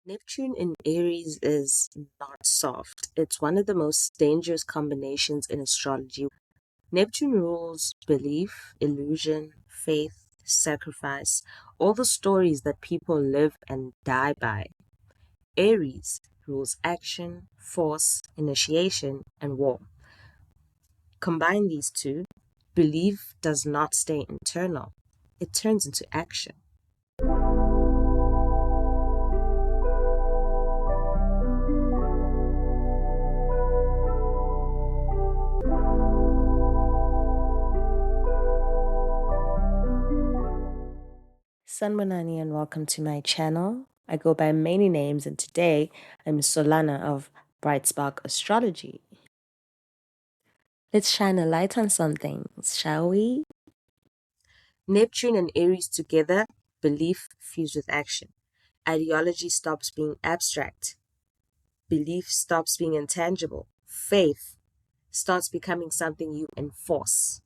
Neptune in Aries is not soft. It's one of the most dangerous combinations in astrology. Neptune rules belief, illusion, faith, sacrifice, all the stories that people live and die by. Aries rules action, force, initiation, and war. Combine these two, belief does not stay internal, it turns into action. Sanbanani and welcome to my channel. I go by many names and today I'm Solana of Bright Spark Astrology. Let's shine a light on some things, shall we? Neptune and Aries together, belief fused with action. Ideology stops being abstract. Belief stops being intangible. Faith starts becoming something you enforce.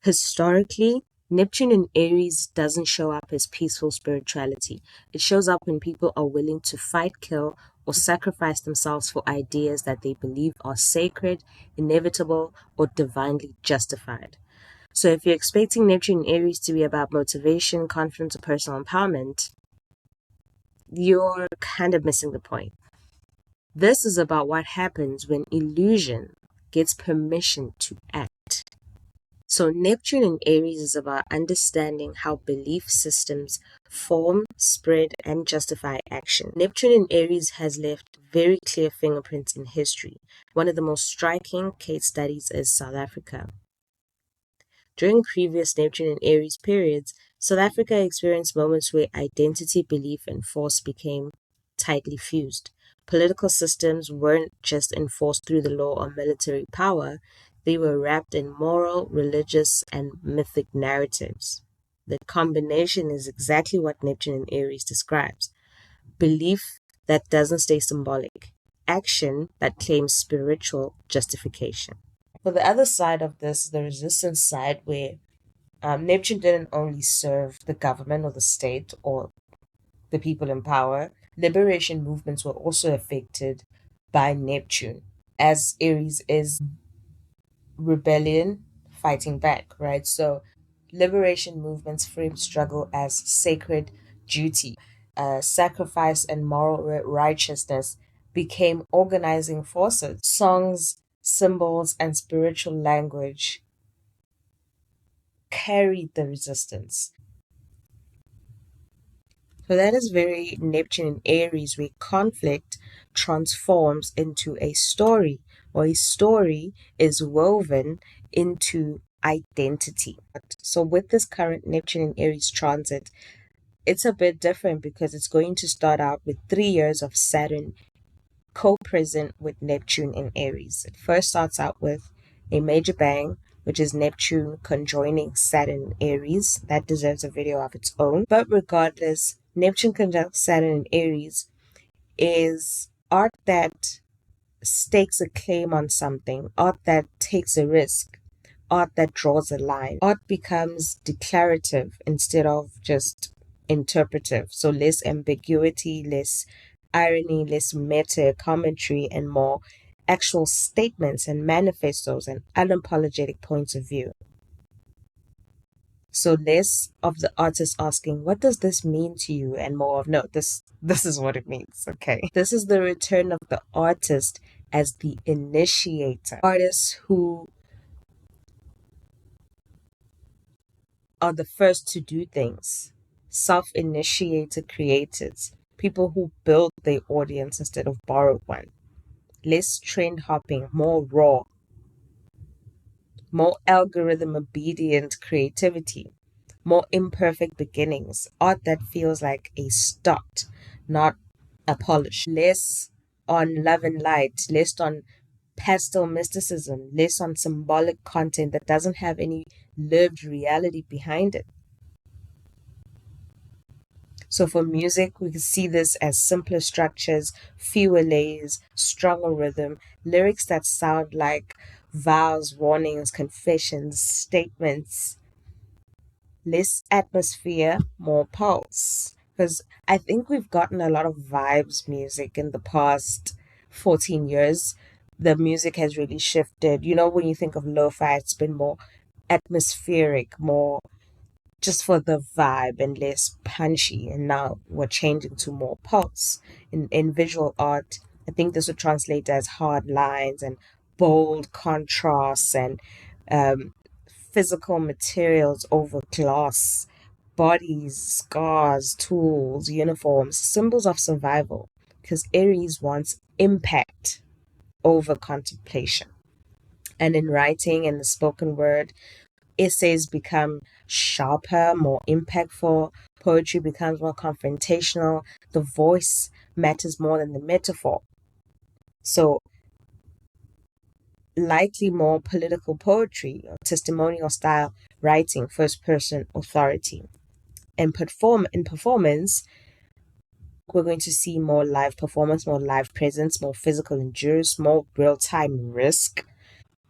Historically, Neptune in Aries doesn't show up as peaceful spirituality. It shows up when people are willing to fight, kill, or sacrifice themselves for ideas that they believe are sacred, inevitable, or divinely justified. So if you're expecting Neptune in Aries to be about motivation, confidence, or personal empowerment, you're kind of missing the point. This is about what happens when illusion gets permission to act. So Neptune in Aries is about understanding how belief systems form, spread, and justify action. Neptune in Aries has left very clear fingerprints in history. One of the most striking case studies is South Africa. During previous Neptune and Aries periods, South Africa experienced moments where identity, belief, and force became tightly fused. Political systems weren't just enforced through the law or military power, they were wrapped in moral, religious, and mythic narratives. The combination is exactly what Neptune and Aries describes: belief that doesn't stay symbolic, action that claims spiritual justification. For the other side of this, the resistance side, where Neptune didn't only serve the government or the state or the people in power, liberation movements were also affected by Neptune, as Aries is rebellion fighting back, right? So liberation movements frame struggle as sacred duty. Sacrifice and moral righteousness became organizing forces. Songs, symbols, and spiritual language carried the resistance. So that is very Neptune in Aries, where conflict transforms into a story, or a story is woven into identity. So with this current Neptune in Aries transit, it's a bit different because it's going to start out with 3 years of Saturn co-present with Neptune in Aries. It first starts out with a major bang, which is Neptune conjoining Saturn in Aries. That deserves a video of its own. But regardless, Neptune conjunct Saturn in Aries is art that stakes a claim on something, art that takes a risk, art that draws a line. Art becomes declarative instead of just interpretive. So less ambiguity, less irony, less meta commentary, and more actual statements and manifestos and unapologetic points of view. So less of the artist asking, what does this mean to you? And more of, no, this is what it means. Okay. This is the return of the artist as the initiator. Artists who are the first to do things. Self-initiated creators. People who build their audience instead of borrow one. Less trend hopping, more raw, more algorithm obedient creativity, more imperfect beginnings, art that feels like a start, not a polish. Less on love and light, less on pastel mysticism, less on symbolic content that doesn't have any lived reality behind it. So for music, we can see this as simpler structures, fewer layers, stronger rhythm, lyrics that sound like vows, warnings, confessions, statements, less atmosphere, more pulse. Because I think we've gotten a lot of vibes music in the past 14 years. The music has really shifted. You know, when you think of lo-fi, it's been more atmospheric, more just for the vibe and less punchy. And now we're changing to more pulse. In visual art, I think this would translate as hard lines and bold contrasts and um, physical materials over glass, bodies, scars, tools, uniforms, symbols of survival. Because Aries wants impact over contemplation. And in writing and the spoken word, essays become sharper, more impactful, poetry becomes more confrontational, the voice matters more than the metaphor. So, likely more political poetry or testimonial style writing, first person authority. And in performance, we're going to see more live performance, more live presence, more physical endurance, more real time risk,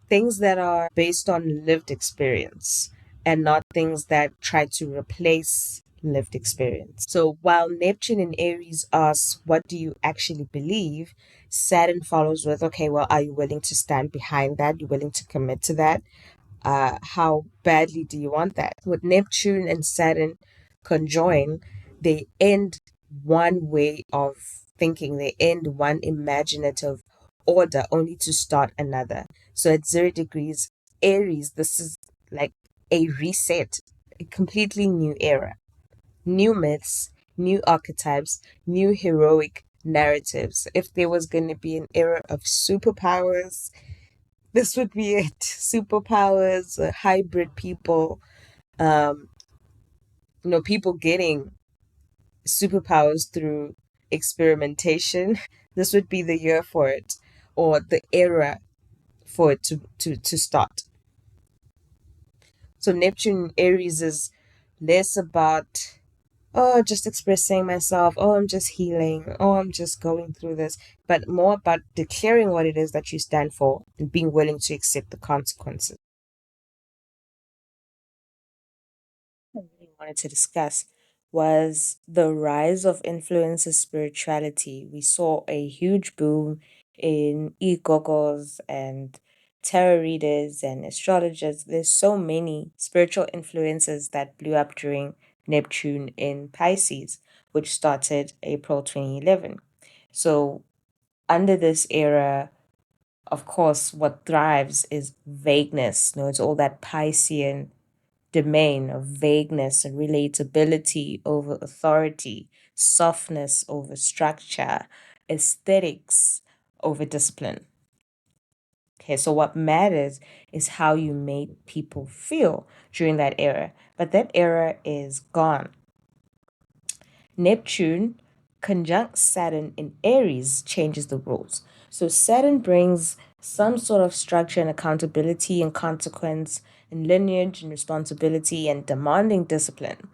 things that are based on lived experience and not things that try to replace lived experience. So while Neptune in Aries asks, what do you actually believe? Saturn follows with, okay, well, are you willing to stand behind that? You willing to commit to that? How badly do you want that? With Neptune and Saturn conjoin, they end one way of thinking, they end one imaginative order only to start another. So at 0 degrees Aries, this is like a reset, a completely new era, new myths, new archetypes, new heroic narratives. If there was going to be an era of superpowers, this would be it. Superpowers, hybrid people, um, people getting superpowers through experimentation. This would be the year for it, or the era for it to start. So Neptune Aries is less about, oh, just expressing myself, oh, I'm just healing, oh, I'm just going through this, but more about declaring what it is that you stand for and being willing to accept the consequences. I really wanted to discuss was the rise of influencer spirituality. We saw a huge boom in e-gogos and tarot readers and astrologers. There's so many spiritual influencers that blew up during Neptune in Pisces, which started April 2011. So under this era, of course, what thrives is vagueness. It's all that Piscean domain of vagueness and relatability over authority, softness over structure, aesthetics over discipline. Okay, so what matters is how you made people feel during that era. But that era is gone. Neptune conjunct Saturn in Aries changes the rules. So Saturn brings some sort of structure and accountability and consequence and lineage and responsibility and demanding discipline.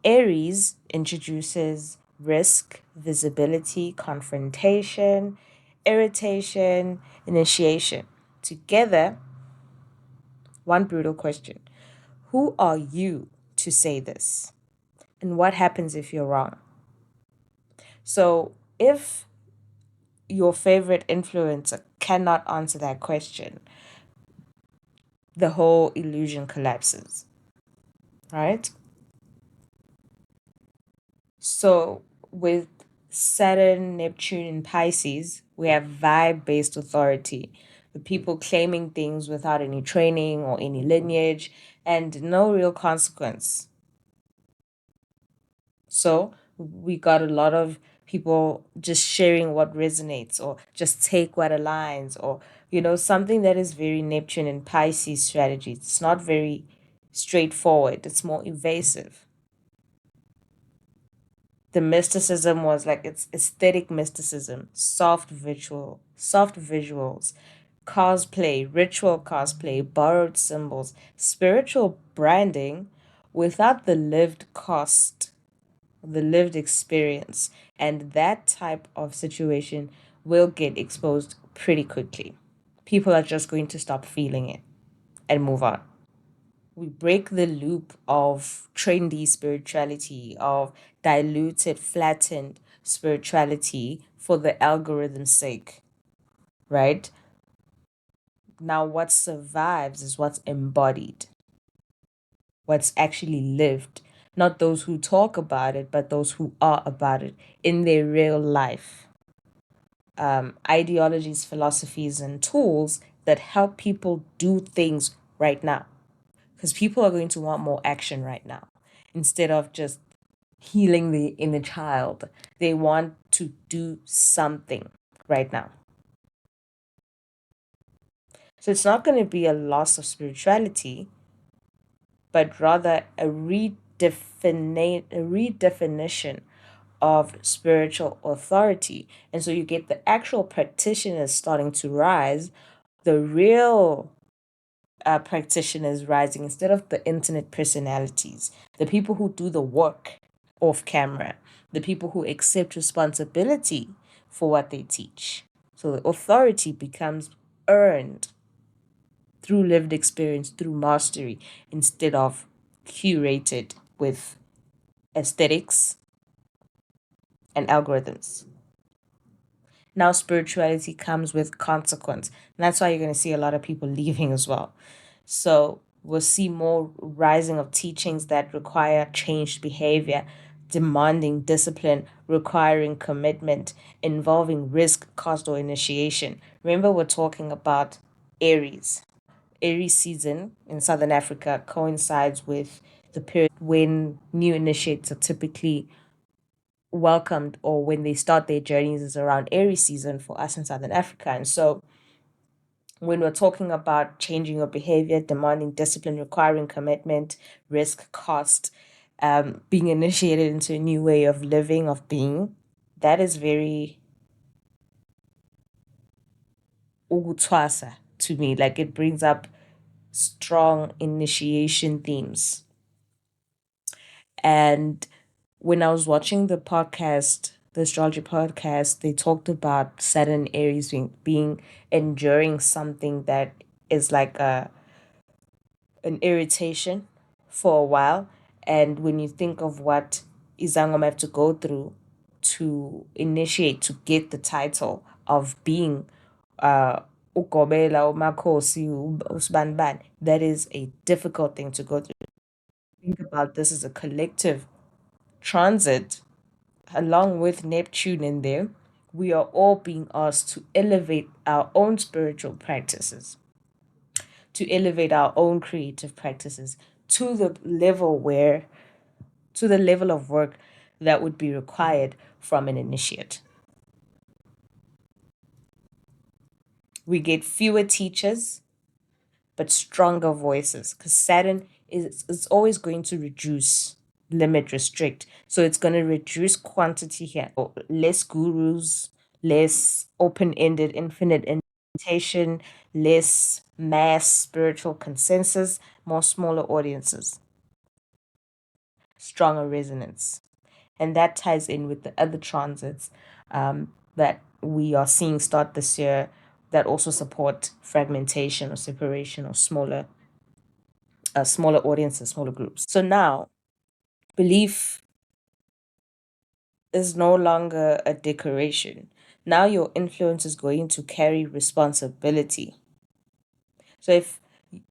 Aries introduces risk, visibility, confrontation, irritation, initiation. Together, one brutal question: who are you to say this? And what happens if you're wrong? So if your favorite influencer cannot answer that question, the whole illusion collapses, right? So with Saturn, Neptune, and Pisces, we have vibe based authority. The people claiming things without any training or any lineage and no real consequence. So we got a lot of people just sharing what resonates or just take what aligns or, something that is very Neptune and Pisces strategy. It's not very straightforward, it's more evasive. The mysticism was like it's aesthetic mysticism, soft visuals, cosplay, ritual cosplay, borrowed symbols, spiritual branding without the lived cost, the lived experience. And that type of situation will get exposed pretty quickly. People are just going to stop feeling it and move on. We break the loop of trendy spirituality, of diluted, flattened spirituality for the algorithm's sake, right? Now, what survives is what's embodied, what's actually lived. Not those who talk about it, but those who are about it in their real life. Ideologies, philosophies, and tools that help people do things right now. Because people are going to want more action right now instead of just healing the inner child. They want to do something right now. So it's not going to be a loss of spirituality, but rather a redefinition of spiritual authority. And so you get the actual practitioners starting to rise, the real practitioners rising instead of the internet personalities, the people who do the work off camera, the people who accept responsibility for what they teach. So the authority becomes earned through lived experience, through mastery, instead of curated with aesthetics and algorithms. Now, spirituality comes with consequence. And that's why you're going to see a lot of people leaving as well. So, we'll see more rising of teachings that require changed behavior, demanding discipline, requiring commitment, involving risk, cost, or initiation. Remember, we're talking about Aries. Aries season in Southern Africa coincides with the period when new initiates are typically welcomed, or when they start their journeys is around Aries season for us in Southern Africa. And so when we're talking about changing your behavior, demanding discipline, requiring commitment, risk, cost, being initiated into a new way of living, of being, that is very ugutwasa to me. Like, it brings up strong initiation themes. And when I was watching the astrology podcast, they talked about Saturn Aries being enduring something that is like an irritation for a while. And when you think of what Izangom have to go through to initiate, to get the title of being Ukobela, Umakosi, Usbanban, that is a difficult thing to go through. Think about this as a collective transit along with Neptune in there. We are all being asked to elevate our own spiritual practices, to elevate our own creative practices to the level of work that would be required from an initiate. We get fewer teachers, but stronger voices, because Saturn is always going to reduce, limit, restrict. So it's going to reduce quantity here. Less gurus, less open ended, infinite invitation, less mass spiritual consensus, more smaller audiences, stronger resonance. And that ties in with the other transits that we are seeing start this year that also support fragmentation or separation or smaller audiences, smaller groups. So now, belief is no longer a decoration. Now your influence is going to carry responsibility. So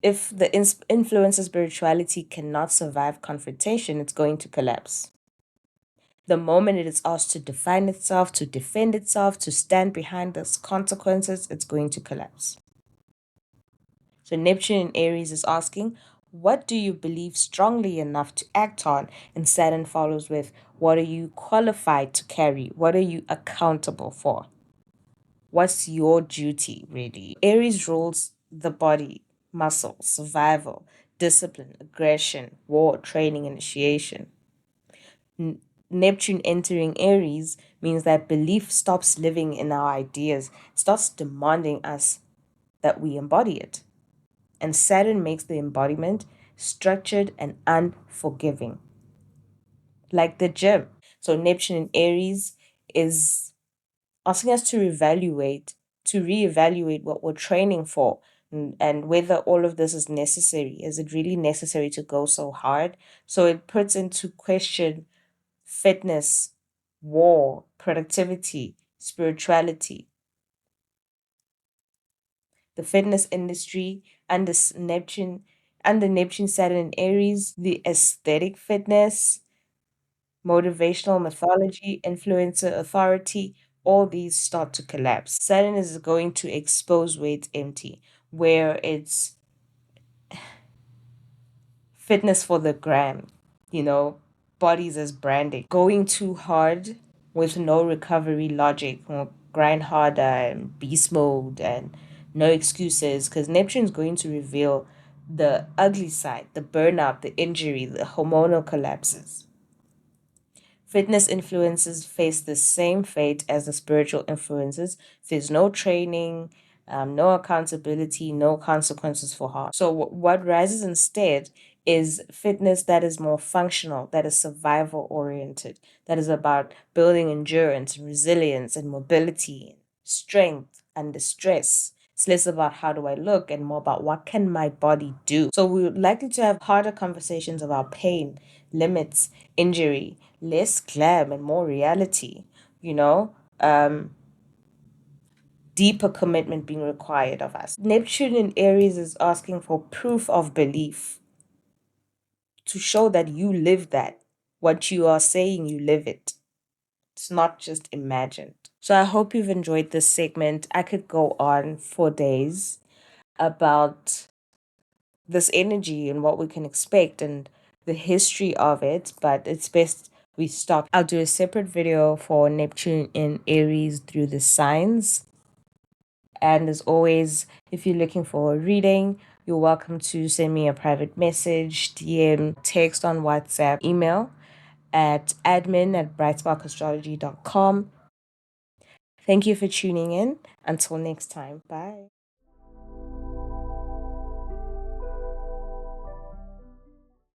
if the influencer spirituality cannot survive confrontation, it's going to collapse. The moment it is asked to define itself, to defend itself, to stand behind its consequences, it's going to collapse. So Neptune in Aries is asking, what do you believe strongly enough to act on? And Saturn follows with, what are you qualified to carry? What are you accountable for? What's your duty, really? Aries rules the body, muscle, survival, discipline, aggression, war, training, initiation. Neptune entering Aries means that belief stops living in our ideas, starts demanding us that we embody it. And Saturn makes the embodiment structured and unforgiving, like the gym. So Neptune in Aries is asking us to reevaluate what we're training for, and whether all of this is necessary. Is it really necessary to go so hard? So it puts into question fitness, war, productivity, spirituality, the fitness industry, and this Neptune and the Neptune Saturn in Aries, the aesthetic fitness, motivational mythology, influencer authority, all these start to collapse. Saturn is going to expose where it's empty, where it's fitness for the gram, you know, bodies as branding. Going too hard with no recovery logic, grind harder and beast mode and no excuses, because Neptune's going to reveal the ugly side, the burnout, the injury, the hormonal collapses. Fitness influences face the same fate as the spiritual influences. There's no training, no accountability, no consequences for harm. So, what rises instead is fitness that is more functional, that is survival oriented, that is about building endurance, resilience, and mobility, strength under stress. It's less about how do I look and more about what can my body do. So we're likely to have harder conversations about pain, limits, injury, less glam and more reality, you know, deeper commitment being required of us. Neptune in Aries is asking for proof of belief to show that you live that. What you are saying, you live it. It's not just imagined. So I hope you've enjoyed this segment. I could go on for days about this energy and what we can expect and the history of it, but it's best we stop. I'll do a separate video for Neptune in Aries through the signs. And as always, if you're looking for a reading, you're welcome to send me a private message, DM, text on WhatsApp, email at admin@brightsparkastrology.com. Thank you for tuning in. Until next time. Bye.